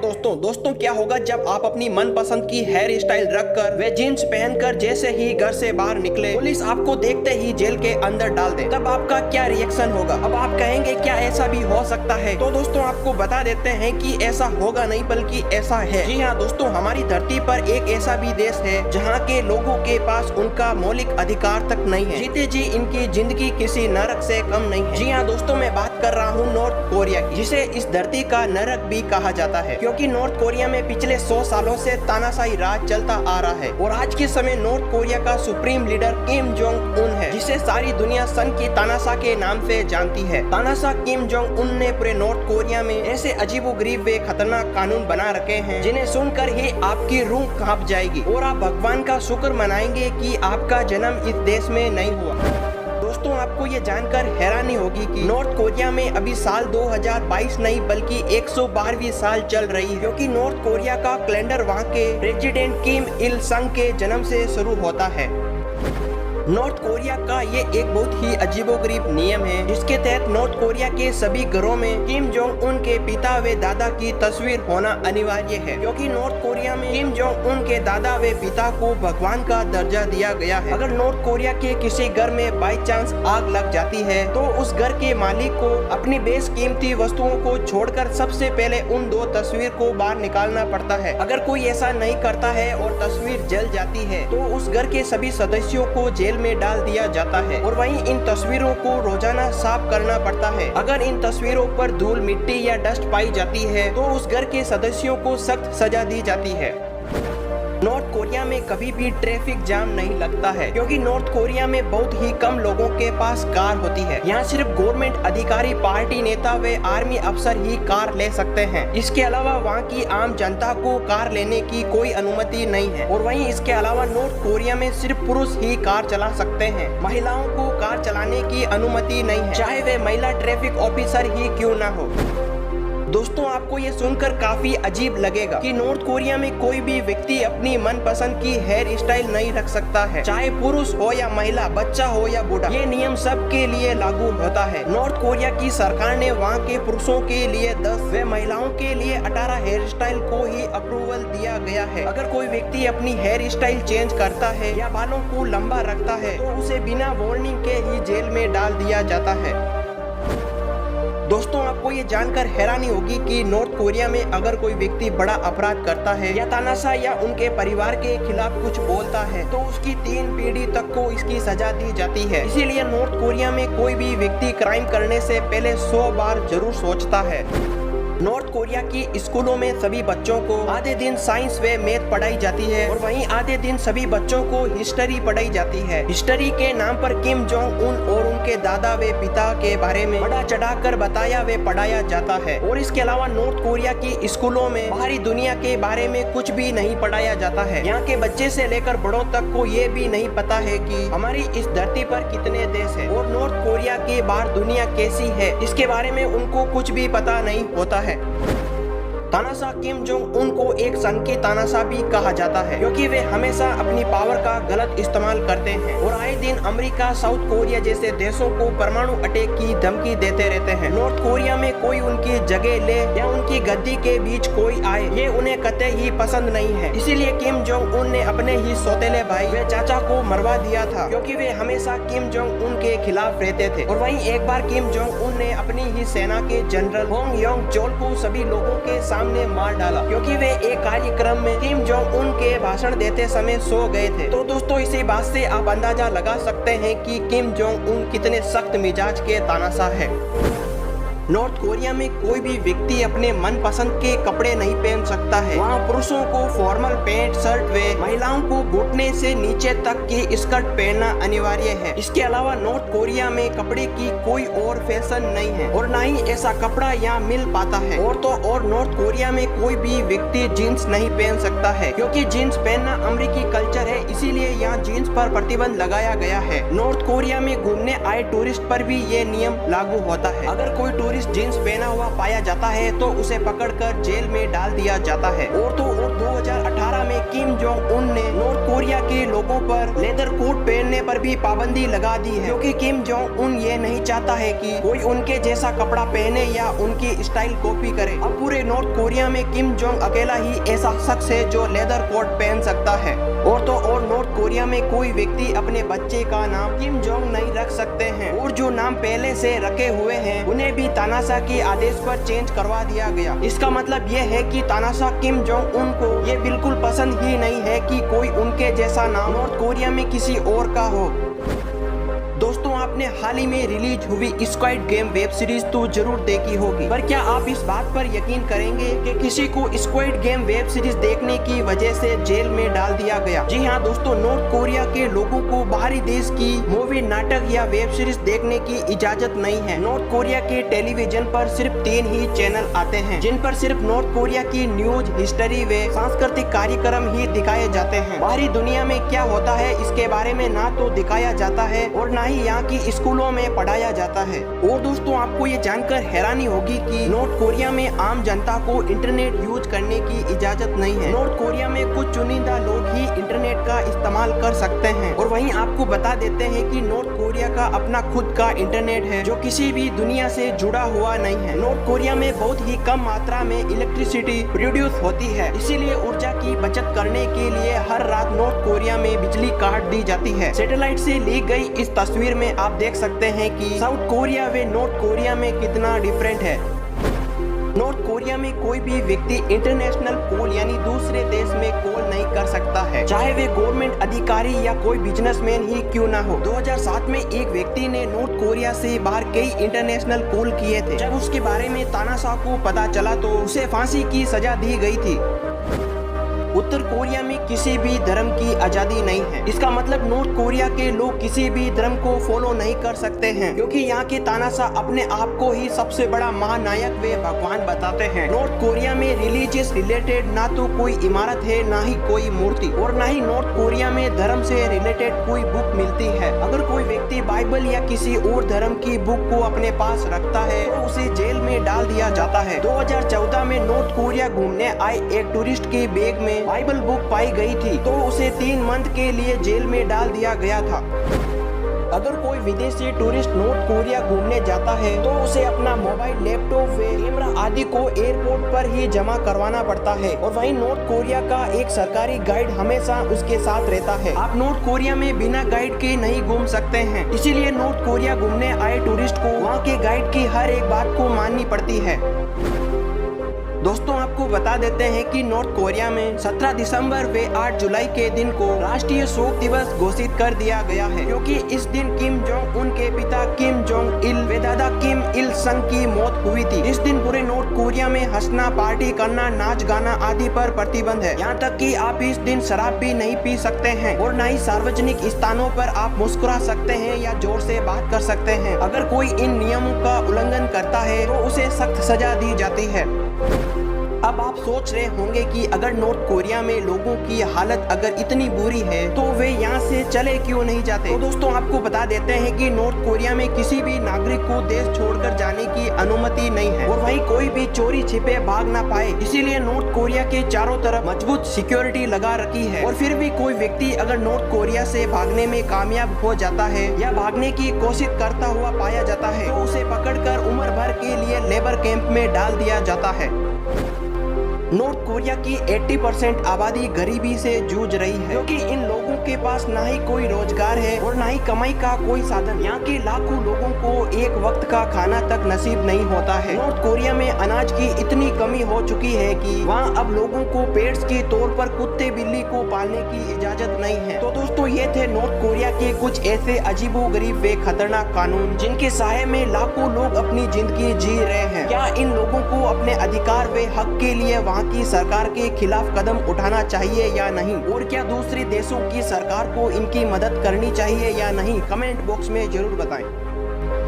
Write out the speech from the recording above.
दोस्तों क्या होगा जब आप अपनी मनपसंद की हेयर स्टाइल रखकर वे जीन्स पहनकर जैसे ही घर से बाहर निकले पुलिस आपको देखते ही जेल के अंदर डाल दे, तब आपका क्या रिएक्शन होगा? अब आप कहेंगे क्या ऐसा भी हो सकता है? तो दोस्तों आपको बता देते हैं कि ऐसा होगा नहीं बल्कि ऐसा है। जी हाँ दोस्तों, हमारी धरती पर एक ऐसा भी देश है जहाँ के लोगों के पास उनका मौलिक अधिकार तक नहीं है। जीते जी इनकी जिंदगी किसी नरक से कम नहीं है। जी हाँ दोस्तों, मैं बात कर रहा हूँ नॉर्थ कोरिया की, जिसे इस धरती का नरक भी कहा जाता है, क्योंकि नॉर्थ कोरिया में पिछले 100 सालों से तानाशाही राज चलता आ रहा है। और आज के समय नॉर्थ कोरिया का supreme leader Kim Jong Un है, जिसे सारी दुनिया सन की तानाशाह के नाम से जानती है। तानाशाह किम जोंग उन ने पूरे नॉर्थ कोरिया में ऐसे अजीबोगरीब व खतरनाक कानून बना रखे हैं जिन्हें सुनकर ही आपकी रूह कांप जाएगी और आप भगवान का शुक्र मनाएंगे कि आपका जन्म इस देश में नहीं हुआ। दोस्तों आपको ये जानकर हैरानी होगी कि नॉर्थ कोरिया में अभी साल 2022 नहीं बल्कि 112वीं साल चल रही है, क्योंकि नॉर्थ कोरिया का कैलेंडर वहाँ के प्रेसिडेंट किम इल संग के जन्म से शुरू होता है। नॉर्थ कोरिया का ये एक बहुत ही अजीबोगरीब नियम है, जिसके तहत नॉर्थ कोरिया के सभी घरों में किम जोंग उन के पिता व दादा की तस्वीर होना अनिवार्य है, क्योंकि नॉर्थ कोरिया में किम जोंग उन के दादा व पिता को भगवान का दर्जा दिया गया है। अगर नॉर्थ कोरिया के किसी घर में बाई चांस आग लग जाती है तो उस घर के मालिक को अपनी बेशकीमती वस्तुओं को छोड़कर सबसे पहले उन दो तस्वीर को बाहर निकालना पड़ता है। अगर कोई ऐसा नहीं करता है और तस्वीर जल जाती है तो उस घर के सभी सदस्यों को जेल में डाल दिया जाता है और वहीं इन तस्वीरों को रोजाना साफ करना पड़ता है। अगर इन तस्वीरों पर धूल, मिट्टी या डस्ट पाई जाती है तो उस घर के सदस्यों को सख्त सजा दी जाती है। नॉर्थ कोरिया में कभी भी ट्रैफिक जाम नहीं लगता है, क्योंकि नॉर्थ कोरिया में बहुत ही कम लोगों के पास कार होती है। यहाँ सिर्फ गवर्नमेंट अधिकारी, पार्टी नेता व आर्मी अफसर ही कार ले सकते हैं। इसके अलावा वहाँ की आम जनता को कार लेने की कोई अनुमति नहीं है। और वहीं इसके अलावा नॉर्थ कोरिया में सिर्फ पुरुष ही कार चला सकते हैं, महिलाओं को कार चलाने की अनुमति नहीं है, चाहे वे महिला ट्रैफिक ऑफिसर ही क्यों न हो। दोस्तों आपको ये सुनकर काफी अजीब लगेगा कि नॉर्थ कोरिया में कोई भी व्यक्ति अपनी मनपसंद की हेयर स्टाइल नहीं रख सकता है, चाहे पुरुष हो या महिला, बच्चा हो या बूढ़ा। ये नियम सबके लिए लागू होता है। नॉर्थ कोरिया की सरकार ने वहाँ के पुरुषों के लिए 10 व महिलाओं के लिए 18 हेयर स्टाइल को ही अप्रूवल दिया गया है। अगर कोई व्यक्ति अपनी हेयर स्टाइल चेंज करता है या बालों को लंबा रखता है तो उसे बिना वार्निंग के ही जेल में डाल दिया जाता है। दोस्तों आपको ये जानकर हैरानी होगी कि नॉर्थ कोरिया में अगर कोई व्यक्ति बड़ा अपराध करता है या तानाशाह या उनके परिवार के खिलाफ कुछ बोलता है तो उसकी 3 पीढ़ी तक को इसकी सजा दी जाती है। इसीलिए नॉर्थ कोरिया में कोई भी व्यक्ति क्राइम करने से पहले 100 बार जरूर सोचता है। नॉर्थ कोरिया की स्कूलों में सभी बच्चों को आधे दिन साइंस व मैथ पढ़ाई जाती है और वहीं आधे दिन सभी बच्चों को हिस्ट्री पढ़ाई जाती है। हिस्ट्री के नाम पर किम जोंग उन और उनके दादा व पिता के बारे में बड़ा चढ़ाकर बताया व पढ़ाया जाता है। और इसके अलावा नॉर्थ कोरिया की स्कूलों में बाहरी दुनिया के बारे में कुछ भी नहीं पढ़ाया जाता है। यहाँ के बच्चे से लेकर बड़ों तक को ये भी नहीं पता है कि हमारी इस धरती पर कितने देश है और नॉर्थ कोरिया के बाहर दुनिया कैसी है, इसके बारे में उनको कुछ भी पता नहीं होता है। तानाशाह किम जोंग उन को एक सन की तानाशाह भी कहा जाता है, क्योंकि वे हमेशा अपनी पावर का गलत इस्तेमाल करते हैं और आए दिन अमेरिका, साउथ कोरिया जैसे देशों को परमाणु अटैक की धमकी देते रहते हैं। नॉर्थ कोरिया में कोई उनकी जगह ले या उनकी गद्दी के बीच कोई आए, ये उन्हें कतई ही पसंद नहीं है। इसीलिए किम जोंग उन ने अपने ही सौतेले भाई व चाचा को मरवा दिया था, क्योंकि वे हमेशा किम जोंग उन के खिलाफ रहते थे। और वहीं एक बार किम जोंग उन ने अपनी ही सेना के जनरल होंग योंग चोल को सभी लोगों के सामने मार डाला, क्योंकि वे एक कार्यक्रम में किम जोंग उन के भाषण देते समय सो गए थे। तो दोस्तों इसी बात से आप अंदाजा लगा सकते हैं कि किम जोंग उन कितने सख्त मिजाज के तानाशाह है। नॉर्थ कोरिया में कोई भी व्यक्ति अपने मनपसंद के कपड़े नहीं पहन सकता है। वहाँ पुरुषों को फॉर्मल पैंट, शर्ट व महिलाओं को घुटने से नीचे तक की स्कर्ट पहनना अनिवार्य है। इसके अलावा नॉर्थ कोरिया में कपड़े की कोई और फैशन नहीं है और न ही ऐसा कपड़ा यहाँ मिल पाता है। और नॉर्थ कोरिया में कोई भी व्यक्ति जीन्स नहीं पहन सकता है, क्योंकि जीन्स पहनना अमेरिकी कल्चर है, इसीलिए यहाँ जीन्स पर प्रतिबंध लगाया गया है। नॉर्थ कोरिया में घूमने आए टूरिस्ट पर भी ये नियम लागू होता है। अगर कोई टूरिस्ट जीन्स पहना हुआ पाया जाता है तो उसे पकड़कर जेल में डाल दिया जाता है। और 2018 2014 में किम जोंग उन ने नॉर्थ कोरिया के लोगों पर लेदर कोट पहनने पर भी पाबंदी लगा दी है, क्योंकि किम जोंग उन ये नहीं चाहता है कि कोई उनके जैसा कपड़ा पहने या उनकी स्टाइल कॉपी करे। अब पूरे नॉर्थ कोरिया में किम जोंग अकेला ही ऐसा शख्स है जो लेदर कोट पहन सकता है। और तो और नॉर्थ कोरिया में कोई व्यक्ति अपने बच्चे का नाम किम जोंग नहीं रख सकते हैं, और जो नाम पहले से रखे हुए हैं उन्हें भी तानाशाह के आदेश पर चेंज करवा दिया गया। इसका मतलब ये है कि तानाशाह किम जोंग उन को ये बिल्कुल पसंद ही नहीं है कि कोई उनके जैसा नाम नॉर्थ कोरिया में किसी और का हो। दोस्तों, आपने हाल ही में रिलीज हुई स्क्विड गेम वेब सीरीज तो जरूर देखी होगी, पर क्या आप इस बात पर यकीन करेंगे कि किसी को स्क्विड गेम वेब सीरीज देखने की वजह से जेल में डाल दिया गया? जी हाँ दोस्तों, नॉर्थ कोरिया के लोगों को बाहरी देश की मूवी, नाटक या वेब सीरीज देखने की इजाजत नहीं है। नॉर्थ कोरिया के टेलीविजन पर सिर्फ 3 ही चैनल आते हैं, जिन पर सिर्फ नॉर्थ कोरिया की न्यूज, हिस्ट्री व सांस्कृतिक कार्यक्रम ही दिखाए जाते हैं। बाहरी दुनिया में क्या होता है इसके बारे में ना तो दिखाया जाता है और ना यहाँ की स्कूलों में पढ़ाया जाता है। और दोस्तों, आपको ये जानकर हैरानी होगी कि नॉर्थ कोरिया में आम जनता को इंटरनेट यूज करने की इजाजत नहीं है। नॉर्थ कोरिया में कुछ चुनिंदा लोग ही इंटरनेट का इस्तेमाल कर सकते हैं। और वहीं आपको बता देते हैं कि नॉर्थ कोरिया का अपना खुद का इंटरनेट है जो किसी भी दुनिया से जुड़ा हुआ नहीं है। नॉर्थ कोरिया में बहुत ही कम मात्रा में इलेक्ट्रिसिटी प्रोड्यूस होती है, इसीलिए ऊर्जा की बचत करने के लिए हर रात नॉर्थ कोरिया में बिजली काट दी जाती है। सैटेलाइट से ली गई इस तस्वीर में आप देख सकते हैं कि साउथ कोरिया व नॉर्थ कोरिया में कितना डिफरेंट है। नॉर्थ कोरिया में कोई भी व्यक्ति इंटरनेशनल कॉल यानी दूसरे देश में कॉल नहीं कर सकता है, चाहे वे गवर्नमेंट अधिकारी या कोई बिजनेसमैन ही क्यों ना हो। 2007 में एक व्यक्ति ने नॉर्थ कोरिया से बाहर कई इंटरनेशनल कॉल किए थे। जब उसके बारे में तानाशाह को पता चला तो उसे फांसी की सजा दी गई थी। उत्तर कोरिया में किसी भी धर्म की आजादी नहीं है। इसका मतलब नॉर्थ कोरिया के लोग किसी भी धर्म को फॉलो नहीं कर सकते हैं, क्योंकि यहाँ के तानाशाह अपने आप को ही सबसे बड़ा महानायक व भगवान बताते हैं। नॉर्थ कोरिया में रिलीजियस रिलेटेड ना तो कोई इमारत है, ना ही कोई मूर्ति, और ना ही नॉर्थ कोरिया में धर्म से रिलेटेड कोई बुक मिलती है। अगर कोई व्यक्ति बाइबल या किसी और धर्म की बुक को अपने पास रखता है तो उसे जेल में डाल दिया जाता है। 2014 में नॉर्थ कोरिया घूमने आए एक टूरिस्ट के बैग में बाइबल बुक पाई गई थी, तो उसे 3 मंथ के लिए जेल में डाल दिया गया था। अगर कोई विदेशी टूरिस्ट नॉर्थ कोरिया घूमने जाता है तो उसे अपना मोबाइल, लैपटॉप व कैमरा आदि को एयरपोर्ट पर ही जमा करवाना पड़ता है, और वहीं नॉर्थ कोरिया का एक सरकारी गाइड हमेशा उसके साथ रहता है। आप नॉर्थ कोरिया में बिना गाइड के नहीं घूम सकते हैं, इसीलिए नॉर्थ कोरिया घूमने आए टूरिस्ट को वहाँ के गाइड की हर एक बात को माननी पड़ती है। दोस्तों, आपको बता देते हैं कि नॉर्थ कोरिया में 17 दिसंबर व 8 जुलाई के दिन को राष्ट्रीय शोक दिवस घोषित कर दिया गया है, क्योंकि इस दिन किम जोंग उन के पिता किम जोंग इल व दादा किम इल संग की मौत हुई थी। इस दिन पूरे नॉर्थ कोरिया में हंसना, पार्टी करना, नाच गाना आदि पर प्रतिबंध है। यहाँ तक कि आप इस दिन शराब भी नहीं पी सकते हैं, और न ही सार्वजनिक स्थानों पर आप मुस्कुरा सकते हैं या जोर से बात कर सकते हैं। अगर कोई इन नियमों का उल्लंघन करता है तो उसे सख्त सजा दी जाती है। अब आप सोच रहे होंगे कि अगर नॉर्थ कोरिया में लोगों की हालत अगर इतनी बुरी है तो वे यहाँ से चले क्यों नहीं जाते। तो दोस्तों, आपको बता देते हैं कि नॉर्थ कोरिया में किसी भी नागरिक को देश छोड़कर जाने की अनुमति नहीं है, और वहीं कोई भी चोरी छिपे भाग ना पाए, इसीलिए नॉर्थ कोरिया के चारों तरफ मजबूत सिक्योरिटी लगा रखी है। और फिर भी कोई व्यक्ति अगर नॉर्थ कोरिया से भागने में कामयाब हो जाता है या भागने की कोशिश करता हुआ पाया जाता है तो उसे पकड़कर उम्र भर के लिए लेबर कैंप में डाल दिया जाता है। नॉर्थ कोरिया की 80% आबादी गरीबी से जूझ रही है, क्योंकि इन लोगों के पास ना ही कोई रोजगार है और ना ही कमाई का कोई साधन। यहाँ के लाखों लोगों को एक वक्त का खाना तक नसीब नहीं होता है। नॉर्थ कोरिया में अनाज की इतनी कमी हो चुकी है कि वहाँ अब लोगों को पेट्स के तौर पर कुत्ते बिल्ली को पालने की इजाजत नहीं है। तो दोस्तों, ये थे नॉर्थ कोरिया के कुछ ऐसे अजीबोगरीब व खतरनाक कानून जिनके साये में लाखों लोग अपनी जिंदगी जी रहे हैं। क्या इन लोगों को अपने अधिकार व हक के लिए वहाँ की सरकार के खिलाफ कदम उठाना चाहिए या नहीं, और क्या दूसरे देशों की सरकार को इनकी मदद करनी चाहिए या नहीं, कमेंट बॉक्स में जरूर बताएं।